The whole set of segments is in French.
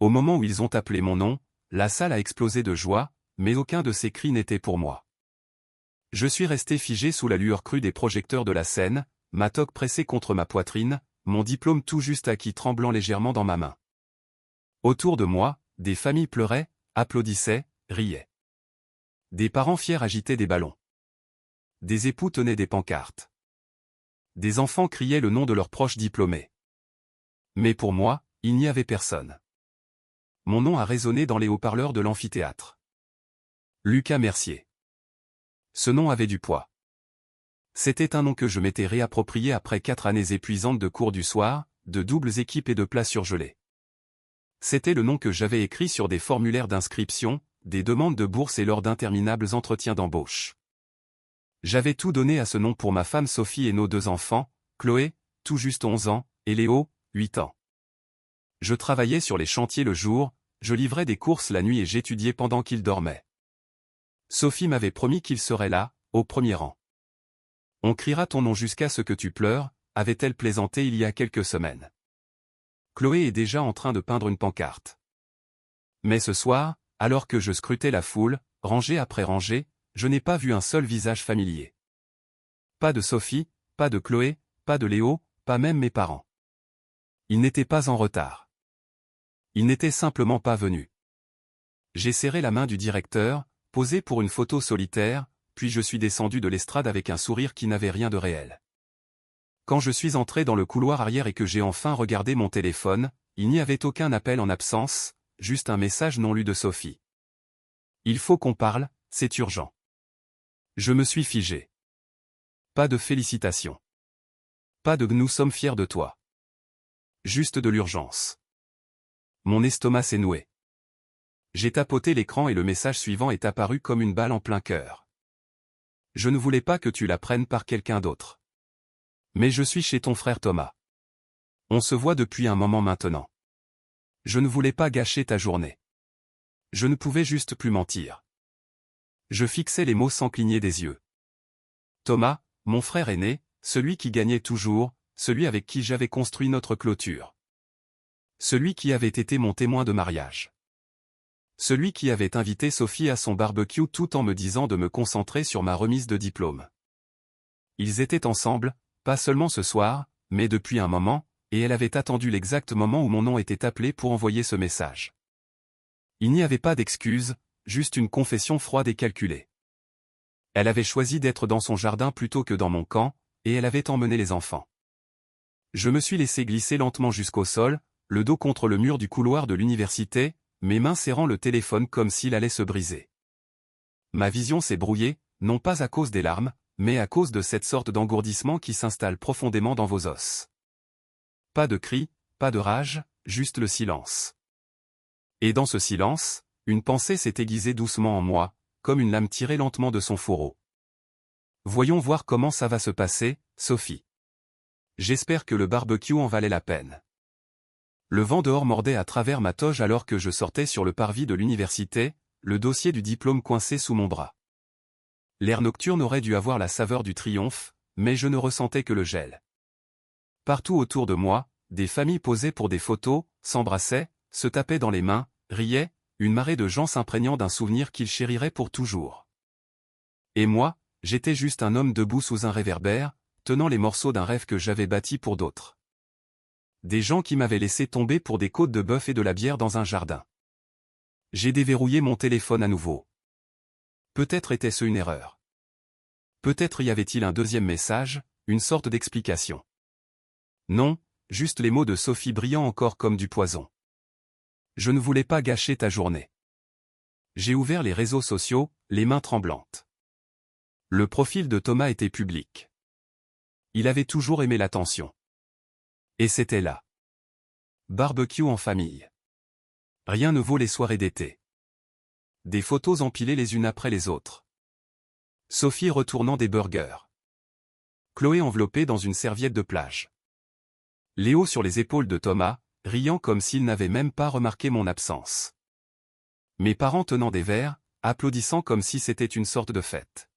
Au moment où ils ont appelé mon nom, la salle a explosé de joie, mais aucun de ces cris n'était pour moi. Je suis resté figé sous la lueur crue des projecteurs de la scène, ma toque pressée contre ma poitrine, mon diplôme tout juste acquis tremblant légèrement dans ma main. Autour de moi, des familles pleuraient, applaudissaient, riaient. Des parents fiers agitaient des ballons. Des époux tenaient des pancartes. Des enfants criaient le nom de leurs proches diplômés. Mais pour moi, il n'y avait personne. Mon nom a résonné dans les haut-parleurs de l'amphithéâtre. Lucas Mercier. Ce nom avait du poids. C'était un nom que je m'étais réapproprié après 4 années épuisantes de cours du soir, de doubles équipes et de plats surgelés. C'était le nom que j'avais écrit sur des formulaires d'inscription, des demandes de bourse et lors d'interminables entretiens d'embauche. J'avais tout donné à ce nom pour ma femme Sophie et nos 2 enfants, Chloé, tout juste 11 ans, et Léo, 8 ans. Je travaillais sur les chantiers le jour, je livrais des courses la nuit et j'étudiais pendant qu'ils dormaient. Sophie m'avait promis qu'il serait là, au premier rang. On criera ton nom jusqu'à ce que tu pleures, avait-elle plaisanté il y a quelques semaines. Chloé est déjà en train de peindre une pancarte. Mais ce soir, alors que je scrutais la foule, rangée après rangée, je n'ai pas vu un seul visage familier. Pas de Sophie, pas de Chloé, pas de Léo, pas même mes parents. Ils n'étaient pas en retard. Ils n'étaient simplement pas venus. J'ai serré la main du directeur, posé pour une photo solitaire, puis je suis descendu de l'estrade avec un sourire qui n'avait rien de réel. Quand je suis entré dans le couloir arrière et que j'ai enfin regardé mon téléphone, il n'y avait aucun appel en absence, juste un message non lu de Sophie. Il faut qu'on parle, c'est urgent. Je me suis figé. Pas de félicitations. Pas de nous sommes fiers de toi. Juste de l'urgence. Mon estomac s'est noué. J'ai tapoté l'écran et le message suivant est apparu comme une balle en plein cœur. Je ne voulais pas que tu la prennes par quelqu'un d'autre. Mais je suis chez ton frère Thomas. On se voit depuis un moment maintenant. Je ne voulais pas gâcher ta journée. Je ne pouvais juste plus mentir. Je fixais les mots sans cligner des yeux. Thomas, mon frère aîné, celui qui gagnait toujours, celui avec qui j'avais construit notre clôture. Celui qui avait été mon témoin de mariage. Celui qui avait invité Sophie à son barbecue tout en me disant de me concentrer sur ma remise de diplôme. Ils étaient ensemble, pas seulement ce soir, mais depuis un moment, et elle avait attendu l'exact moment où mon nom était appelé pour envoyer ce message. Il n'y avait pas d'excuse, juste une confession froide et calculée. Elle avait choisi d'être dans son jardin plutôt que dans mon camp, et elle avait emmené les enfants. Je me suis laissé glisser lentement jusqu'au sol, le dos contre le mur du couloir de l'université, mes mains serrant le téléphone comme s'il allait se briser. Ma vision s'est brouillée, non pas à cause des larmes, mais à cause de cette sorte d'engourdissement qui s'installe profondément dans vos os. Pas de cris, pas de rage, juste le silence. Et dans ce silence, une pensée s'est aiguisée doucement en moi, comme une lame tirée lentement de son fourreau. Voyons voir comment ça va se passer, Sophie. J'espère que le barbecue en valait la peine. Le vent dehors mordait à travers ma toge alors que je sortais sur le parvis de l'université, le dossier du diplôme coincé sous mon bras. L'air nocturne aurait dû avoir la saveur du triomphe, mais je ne ressentais que le gel. Partout autour de moi, des familles posaient pour des photos, s'embrassaient, se tapaient dans les mains, riaient, une marée de gens s'imprégnant d'un souvenir qu'ils chériraient pour toujours. Et moi, j'étais juste un homme debout sous un réverbère, tenant les morceaux d'un rêve que j'avais bâti pour d'autres. Des gens qui m'avaient laissé tomber pour des côtes de bœuf et de la bière dans un jardin. J'ai déverrouillé mon téléphone à nouveau. Peut-être était-ce une erreur. Peut-être y avait-il un deuxième message, une sorte d'explication. Non, juste les mots de Sophie brillant encore comme du poison. Je ne voulais pas gâcher ta journée. J'ai ouvert les réseaux sociaux, les mains tremblantes. Le profil de Thomas était public. Il avait toujours aimé l'attention. Et c'était là. Barbecue en famille. Rien ne vaut les soirées d'été. Des photos empilées les unes après les autres. Sophie retournant des burgers. Chloé enveloppée dans une serviette de plage. Léo sur les épaules de Thomas, riant comme s'il n'avait même pas remarqué mon absence. Mes parents tenant des verres, applaudissant comme si c'était une sorte de fête.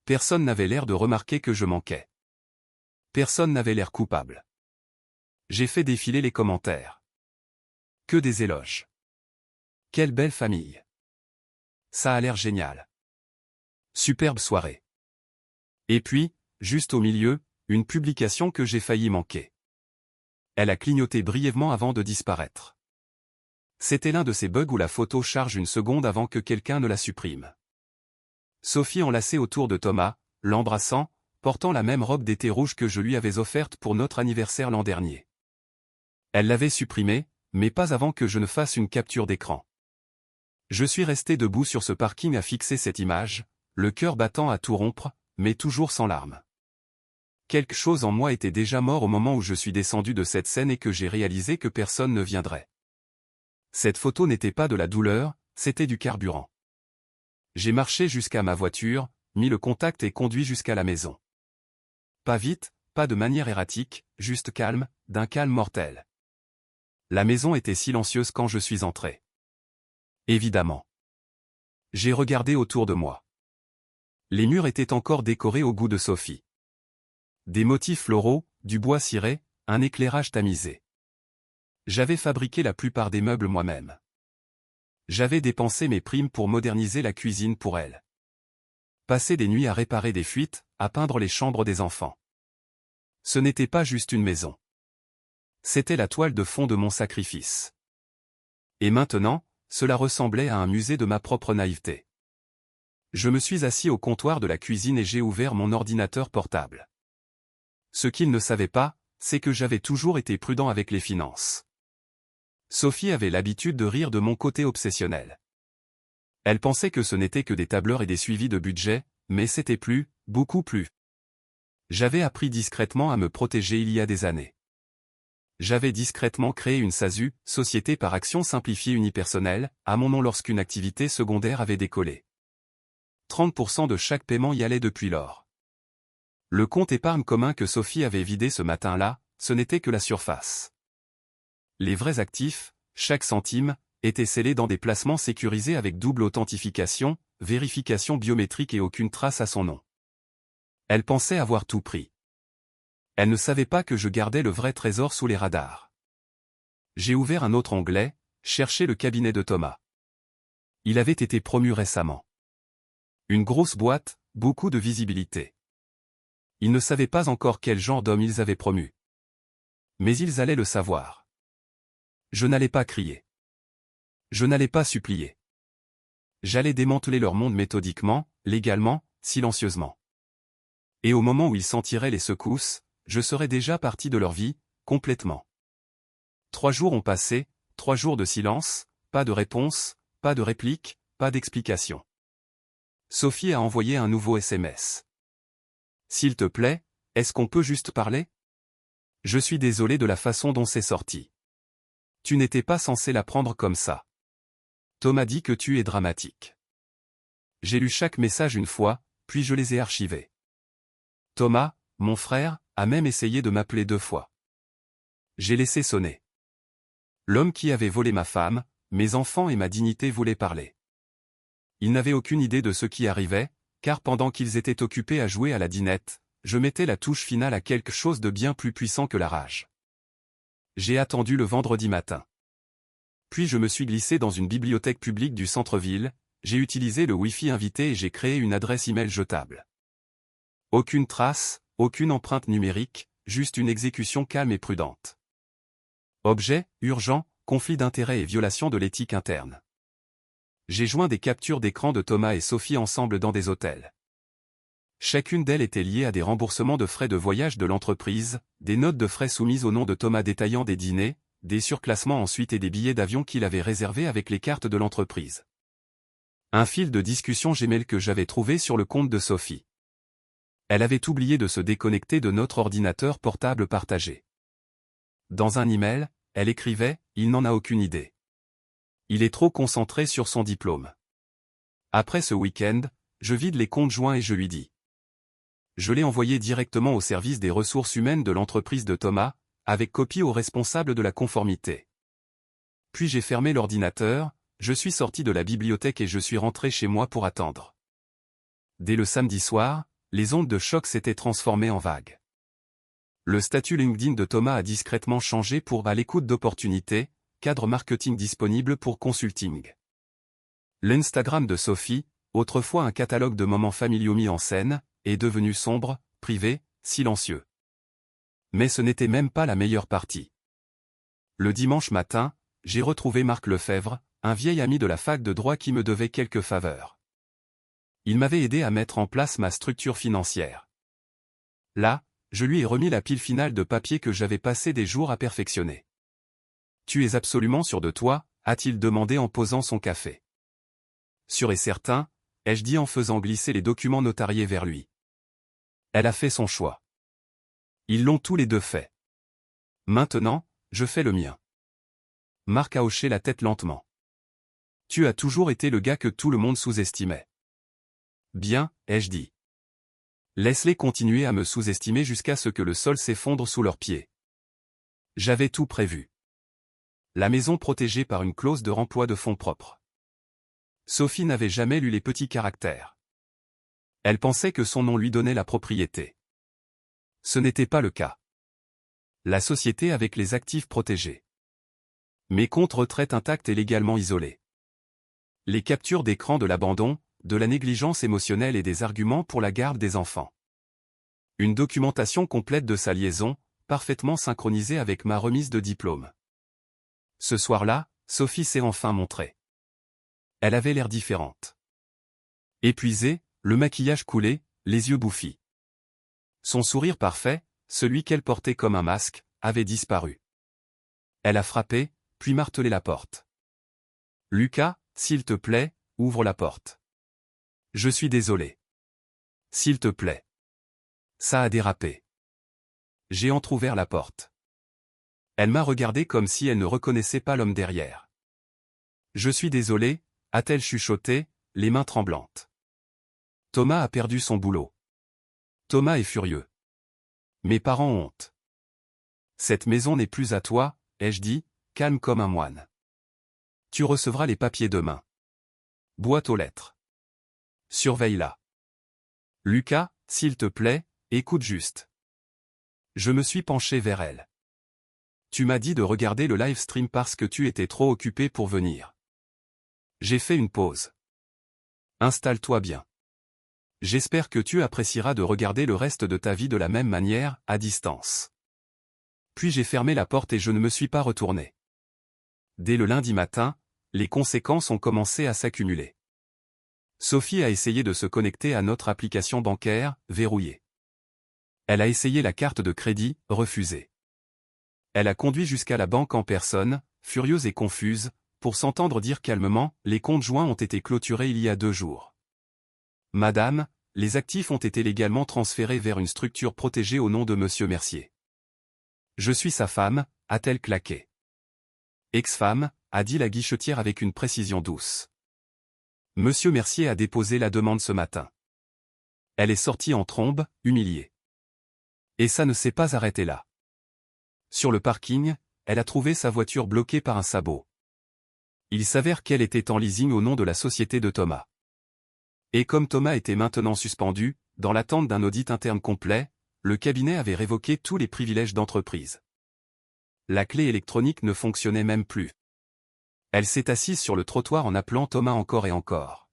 Personne n'avait l'air de remarquer que je manquais. Personne n'avait l'air coupable. J'ai fait défiler les commentaires. Que des éloges. Quelle belle famille. Ça a l'air génial. Superbe soirée. Et puis, juste au milieu, une publication que j'ai failli manquer. Elle a clignoté brièvement avant de disparaître. C'était l'un de ces bugs où la photo charge une seconde avant que quelqu'un ne la supprime. Sophie enlacée autour de Thomas, l'embrassant, portant la même robe d'été rouge que je lui avais offerte pour notre anniversaire l'an dernier. Elle l'avait supprimée, mais pas avant que je ne fasse une capture d'écran. Je suis resté debout sur ce parking à fixer cette image, le cœur battant à tout rompre, mais toujours sans larmes. Quelque chose en moi était déjà mort au moment où je suis descendu de cette scène et que j'ai réalisé que personne ne viendrait. Cette photo n'était pas de la douleur, c'était du carburant. J'ai marché jusqu'à ma voiture, mis le contact et conduit jusqu'à la maison. Pas vite, pas de manière erratique, juste calme, d'un calme mortel. La maison était silencieuse quand je suis entré. Évidemment. J'ai regardé autour de moi. Les murs étaient encore décorés au goût de Sophie. Des motifs floraux, du bois ciré, un éclairage tamisé. J'avais fabriqué la plupart des meubles moi-même. J'avais dépensé mes primes pour moderniser la cuisine pour elle. Passer des nuits à réparer des fuites, à peindre les chambres des enfants. Ce n'était pas juste une maison. C'était la toile de fond de mon sacrifice. Et maintenant, cela ressemblait à un musée de ma propre naïveté. Je me suis assis au comptoir de la cuisine et j'ai ouvert mon ordinateur portable. Ce qu'il ne savait pas, c'est que j'avais toujours été prudent avec les finances. Sophie avait l'habitude de rire de mon côté obsessionnel. Elle pensait que ce n'était que des tableurs et des suivis de budget, mais c'était plus, beaucoup plus. J'avais appris discrètement à me protéger il y a des années. J'avais discrètement créé une SASU, Société par Action Simplifiée Unipersonnelle, à mon nom lorsqu'une activité secondaire avait décollé. 30% de chaque paiement y allait depuis lors. Le compte épargne commun que Sophie avait vidé ce matin-là, ce n'était que la surface. Les vrais actifs, chaque centime, étaient scellés dans des placements sécurisés avec double authentification, vérification biométrique et aucune trace à son nom. Elle pensait avoir tout pris. Elle ne savait pas que je gardais le vrai trésor sous les radars. J'ai ouvert un autre onglet, chercher le cabinet de Thomas. Il avait été promu récemment. Une grosse boîte, beaucoup de visibilité. Ils ne savaient pas encore quel genre d'homme ils avaient promu. Mais ils allaient le savoir. Je n'allais pas crier. Je n'allais pas supplier. J'allais démanteler leur monde méthodiquement, légalement, silencieusement. Et au moment où ils sentiraient les secousses, je serais déjà parti de leur vie, complètement. 3 jours ont passé, 3 jours de silence, pas de réponse, pas de réplique, pas d'explication. Sophie a envoyé un nouveau SMS. S'il te plaît, est-ce qu'on peut juste parler? Je suis désolé de la façon dont c'est sorti. Tu n'étais pas censé la prendre comme ça. Thomas dit que tu es dramatique. J'ai lu chaque message une fois, puis je les ai archivés. Thomas, mon frère, a même essayé de m'appeler 2 fois. J'ai laissé sonner. L'homme qui avait volé ma femme, mes enfants et ma dignité voulait parler. Il n'avait aucune idée de ce qui arrivait, car pendant qu'ils étaient occupés à jouer à la dinette, je mettais la touche finale à quelque chose de bien plus puissant que la rage. J'ai attendu le vendredi matin. Puis je me suis glissé dans une bibliothèque publique du centre-ville, j'ai utilisé le Wi-Fi invité et j'ai créé une adresse email jetable. Aucune trace, aucune empreinte numérique, juste une exécution calme et prudente. Objet, urgent, conflit d'intérêts et violation de l'éthique interne. J'ai joint des captures d'écran de Thomas et Sophie ensemble dans des hôtels. Chacune d'elles était liée à des remboursements de frais de voyage de l'entreprise, des notes de frais soumises au nom de Thomas détaillant des dîners, des surclassements ensuite et des billets d'avion qu'il avait réservés avec les cartes de l'entreprise. Un fil de discussion Gmail que j'avais trouvé sur le compte de Sophie. Elle avait oublié de se déconnecter de notre ordinateur portable partagé. Dans un email, elle écrivait « Il n'en a aucune idée. Il est trop concentré sur son diplôme. » Après ce week-end, je vide les comptes joints et je lui dis. Je l'ai envoyé directement au service des ressources humaines de l'entreprise de Thomas, avec copie au responsable de la conformité. Puis j'ai fermé l'ordinateur, je suis sorti de la bibliothèque et je suis rentré chez moi pour attendre. Dès le samedi soir, les ondes de choc s'étaient transformées en vagues. Le statut LinkedIn de Thomas a discrètement changé pour « à l'écoute d'opportunités », cadre marketing disponible pour consulting. L'Instagram de Sophie, autrefois un catalogue de moments familiaux mis en scène, est devenu sombre, privé, silencieux. Mais ce n'était même pas la meilleure partie. Le dimanche matin, j'ai retrouvé Marc Lefebvre, un vieil ami de la fac de droit qui me devait quelques faveurs. Il m'avait aidé à mettre en place ma structure financière. Là, je lui ai remis la pile finale de papier que j'avais passé des jours à perfectionner. « Tu es absolument sûr de toi ?» a-t-il demandé en posant son café. « Sûr et certain », ai-je dit en faisant glisser les documents notariés vers lui. Elle a fait son choix. Ils l'ont tous les deux fait. Maintenant, je fais le mien. Marc a hoché la tête lentement. « Tu as toujours été le gars que tout le monde sous-estimait. » « Bien, ai-je dit. Laisse-les continuer à me sous-estimer jusqu'à ce que le sol s'effondre sous leurs pieds. J'avais tout prévu. La maison protégée par une clause de remploi de fonds propres. Sophie n'avait jamais lu les petits caractères. Elle pensait que son nom lui donnait la propriété. Ce n'était pas le cas. La société avec les actifs protégés. Mes comptes retraite intacts et légalement isolés. Les captures d'écran de l'abandon, de la négligence émotionnelle et des arguments pour la garde des enfants. Une documentation complète de sa liaison, parfaitement synchronisée avec ma remise de diplôme. Ce soir-là, Sophie s'est enfin montrée. Elle avait l'air différente. Épuisée, le maquillage coulé, les yeux bouffis. Son sourire parfait, celui qu'elle portait comme un masque, avait disparu. Elle a frappé, puis martelé la porte. « Lucas, s'il te plaît, ouvre la porte. Je suis désolé. S'il te plaît. » Ça a dérapé. J'ai entrouvert la porte. Elle m'a regardé comme si elle ne reconnaissait pas l'homme derrière. « Je suis désolé », a-t-elle chuchoté, les mains tremblantes. Thomas a perdu son boulot. Thomas est furieux. Mes parents ont honte. Cette maison n'est plus à toi, ai-je dit, calme comme un moine. Tu recevras les papiers demain. Boîte aux lettres. Surveille-la. Lucas, s'il te plaît, écoute juste. Je me suis penché vers elle. Tu m'as dit de regarder le live stream parce que tu étais trop occupé pour venir. J'ai fait une pause. Installe-toi bien. J'espère que tu apprécieras de regarder le reste de ta vie de la même manière, à distance. Puis j'ai fermé la porte et je ne me suis pas retourné. Dès le lundi matin, les conséquences ont commencé à s'accumuler. Sophie a essayé de se connecter à notre application bancaire, verrouillée. Elle a essayé la carte de crédit, refusée. Elle a conduit jusqu'à la banque en personne, furieuse et confuse, pour s'entendre dire calmement, les comptes joints ont été clôturés il y a 2 jours. Madame, les actifs ont été légalement transférés vers une structure protégée au nom de Monsieur Mercier. Je suis sa femme, a-t-elle claqué. Ex-femme, a dit la guichetière avec une précision douce. Monsieur Mercier a déposé la demande ce matin. Elle est sortie en trombe, humiliée. Et ça ne s'est pas arrêté là. Sur le parking, elle a trouvé sa voiture bloquée par un sabot. Il s'avère qu'elle était en leasing au nom de la société de Thomas. Et comme Thomas était maintenant suspendu, dans l'attente d'un audit interne complet, le cabinet avait révoqué tous les privilèges d'entreprise. La clé électronique ne fonctionnait même plus. Elle s'est assise sur le trottoir en appelant Thomas encore et encore.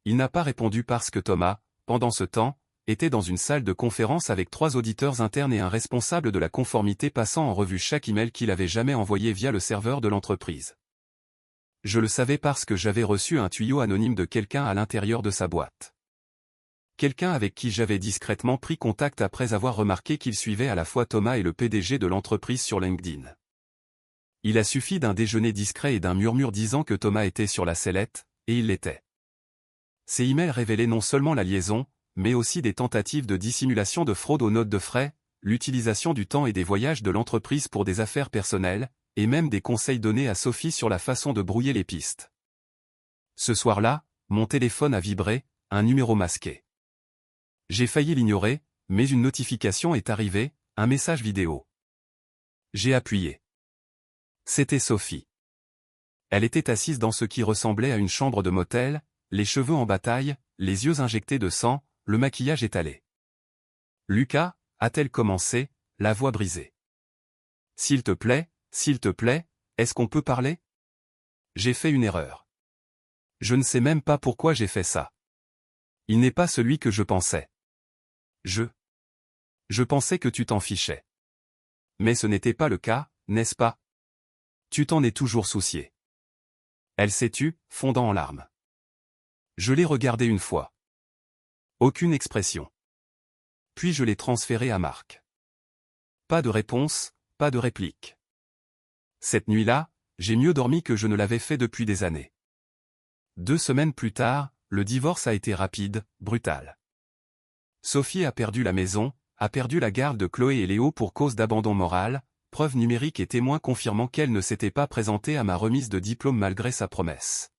Il n'a pas répondu parce que Thomas, pendant ce temps, était dans une salle de conférence avec 3 auditeurs internes et un responsable de la conformité passant en revue chaque email qu'il avait jamais envoyé via le serveur de l'entreprise. Je le savais parce que j'avais reçu un tuyau anonyme de quelqu'un à l'intérieur de sa boîte. Quelqu'un avec qui j'avais discrètement pris contact après avoir remarqué qu'il suivait à la fois Thomas et le PDG de l'entreprise sur LinkedIn. Il a suffi d'un déjeuner discret et d'un murmure disant que Thomas était sur la sellette, et il l'était. Ces emails révélaient non seulement la liaison, mais aussi des tentatives de dissimulation de fraude aux notes de frais, l'utilisation du temps et des voyages de l'entreprise pour des affaires personnelles, et même des conseils donnés à Sophie sur la façon de brouiller les pistes. Ce soir-là, mon téléphone a vibré, un numéro masqué. J'ai failli l'ignorer, mais une notification est arrivée, un message vidéo. J'ai appuyé. C'était Sophie. Elle était assise dans ce qui ressemblait à une chambre de motel, les cheveux en bataille, les yeux injectés de sang, le maquillage étalé. « Lucas » a-t-elle commencé, la voix brisée. « S'il te plaît, Est-ce qu'on peut parler? J'ai fait une erreur. Je ne sais même pas pourquoi j'ai fait ça. Il n'est pas celui que je pensais. Je pensais que tu t'en fichais. Mais ce n'était pas le cas, n'est-ce pas? Tu t'en es toujours soucié. Elle s'est tue, fondant en larmes. Je l'ai regardée une fois. Aucune expression. Puis je l'ai transférée à Marc. Pas de réponse, pas de réplique. Cette nuit-là, j'ai mieux dormi que je ne l'avais fait depuis des années. 2 semaines plus tard, le divorce a été rapide, brutal. Sophie a perdu la maison, a perdu la garde de Chloé et Léo pour cause d'abandon moral, preuve numérique et témoin confirmant qu'elle ne s'était pas présentée à ma remise de diplôme malgré sa promesse.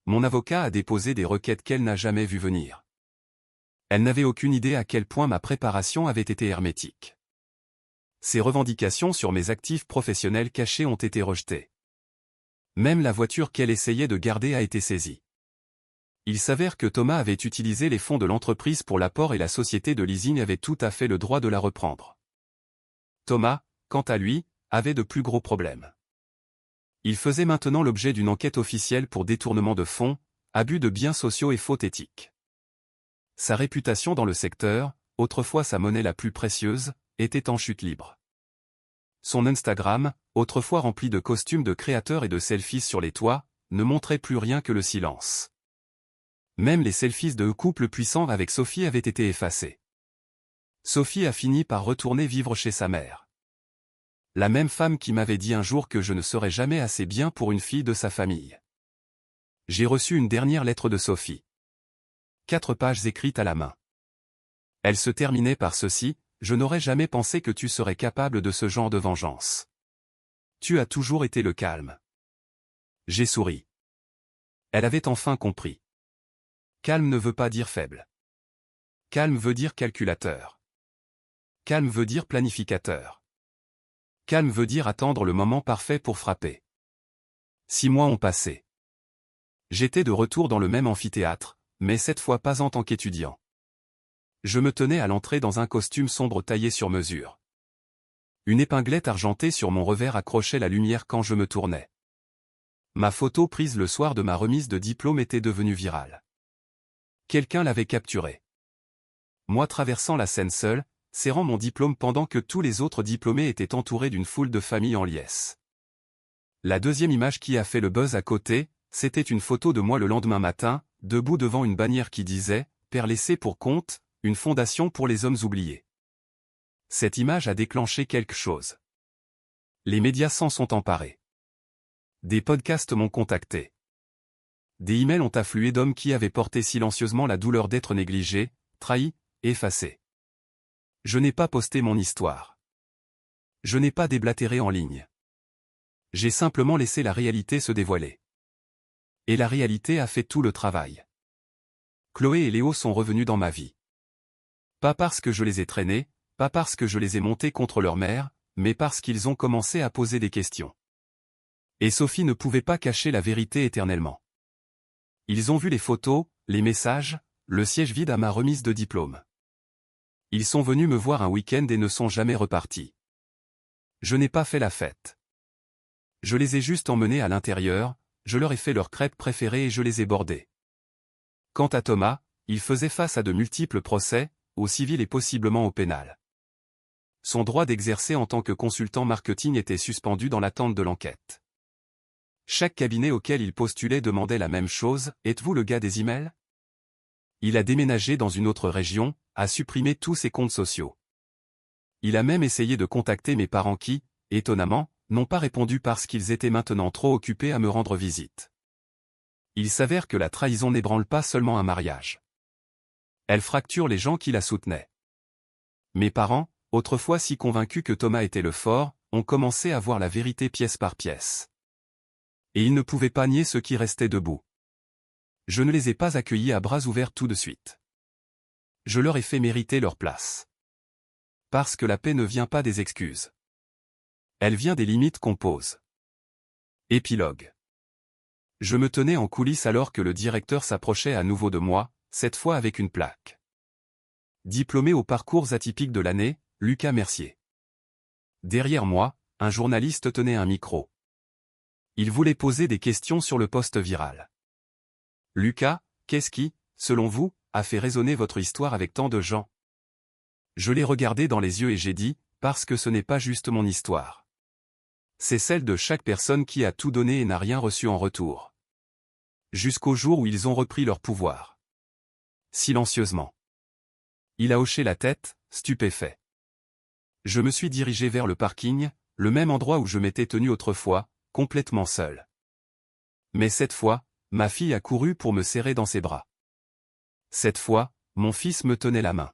Mon avocat a déposé des requêtes qu'elle n'a jamais vues venir. Elle n'avait aucune idée à quel point ma préparation avait été hermétique. Ses revendications sur mes actifs professionnels cachés ont été rejetées. Même la voiture qu'elle essayait de garder a été saisie. Il s'avère que Thomas avait utilisé les fonds de l'entreprise pour l'apport et la société de leasing avait tout à fait le droit de la reprendre. Thomas, quant à lui, avait de plus gros problèmes. Il faisait maintenant l'objet d'une enquête officielle pour détournement de fonds, abus de biens sociaux et faute éthique. Sa réputation dans le secteur, autrefois sa monnaie la plus précieuse, était en chute libre. Son Instagram, autrefois rempli de costumes de créateurs et de selfies sur les toits, ne montrait plus rien que le silence. Même les selfies de couple puissant avec Sophie avaient été effacés. Sophie a fini par retourner vivre chez sa mère. La même femme qui m'avait dit un jour que je ne serais jamais assez bien pour une fille de sa famille. J'ai reçu une dernière lettre de Sophie. 4 pages écrites à la main. Elle se terminait par ceci: je n'aurais jamais pensé que tu serais capable de ce genre de vengeance. Tu as toujours été le calme. J'ai souri. Elle avait enfin compris. Calme ne veut pas dire faible. Calme veut dire calculateur. Calme veut dire planificateur. Calme veut dire attendre le moment parfait pour frapper. 6 mois ont passé. J'étais de retour dans le même amphithéâtre, mais cette fois pas en tant qu'étudiant. Je me tenais à l'entrée dans un costume sombre taillé sur mesure. Une épinglette argentée sur mon revers accrochait la lumière quand je me tournais. Ma photo prise le soir de ma remise de diplôme était devenue virale. Quelqu'un l'avait capturée. Moi traversant la scène seul, serrant mon diplôme pendant que tous les autres diplômés étaient entourés d'une foule de familles en liesse. La deuxième image qui a fait le buzz à côté, c'était une photo de moi le lendemain matin, debout devant une bannière qui disait « Père laissé pour compte, une fondation pour les hommes oubliés ». Cette image a déclenché quelque chose. Les médias s'en sont emparés. Des podcasts m'ont contacté. Des emails ont afflué d'hommes qui avaient porté silencieusement la douleur d'être négligés, trahis, effacés. Je n'ai pas posté mon histoire. Je n'ai pas déblatéré en ligne. J'ai simplement laissé la réalité se dévoiler. Et la réalité a fait tout le travail. Chloé et Léo sont revenus dans ma vie. Pas parce que je les ai traînés, pas parce que je les ai montés contre leur mère, mais parce qu'ils ont commencé à poser des questions. Et Sophie ne pouvait pas cacher la vérité éternellement. Ils ont vu les photos, les messages, le siège vide à ma remise de diplôme. Ils sont venus me voir un week-end et ne sont jamais repartis. Je n'ai pas fait la fête. Je les ai juste emmenés à l'intérieur, je leur ai fait leur crêpe préférée et je les ai bordés. Quant à Thomas, il faisait face à de multiples procès, au civil et possiblement au pénal. Son droit d'exercer en tant que consultant marketing était suspendu dans l'attente de l'enquête. Chaque cabinet auquel il postulait demandait la même chose: « Êtes-vous le gars des emails ?» Il a déménagé dans une autre région, a supprimé tous ses comptes sociaux. Il a même essayé de contacter mes parents qui, étonnamment, n'ont pas répondu parce qu'ils étaient maintenant trop occupés à me rendre visite. Il s'avère que la trahison n'ébranle pas seulement un mariage. Elle fracture les gens qui la soutenaient. Mes parents, autrefois si convaincus que Thomas était le fort, ont commencé à voir la vérité pièce par pièce. Et ils ne pouvaient pas nier ceux qui restaient debout. Je ne les ai pas accueillis à bras ouverts tout de suite. Je leur ai fait mériter leur place. Parce que la paix ne vient pas des excuses. Elle vient des limites qu'on pose. Épilogue. Je me tenais en coulisses alors que le directeur s'approchait à nouveau de moi, cette fois avec une plaque. Diplômé au parcours atypique de l'année, Lucas Mercier. Derrière moi, un journaliste tenait un micro. Il voulait poser des questions sur le post viral. Lucas, qu'est-ce qui, selon vous, a fait résonner votre histoire avec tant de gens? Je l'ai regardé dans les yeux et j'ai dit, parce que ce n'est pas juste mon histoire. C'est celle de chaque personne qui a tout donné et n'a rien reçu en retour. Jusqu'au jour où ils ont repris leur pouvoir. Silencieusement. Il a hoché la tête, stupéfait. Je me suis dirigé vers le parking, le même endroit où je m'étais tenu autrefois, complètement seul. Mais cette fois, ma fille a couru pour me serrer dans ses bras. Cette fois, mon fils me tenait la main.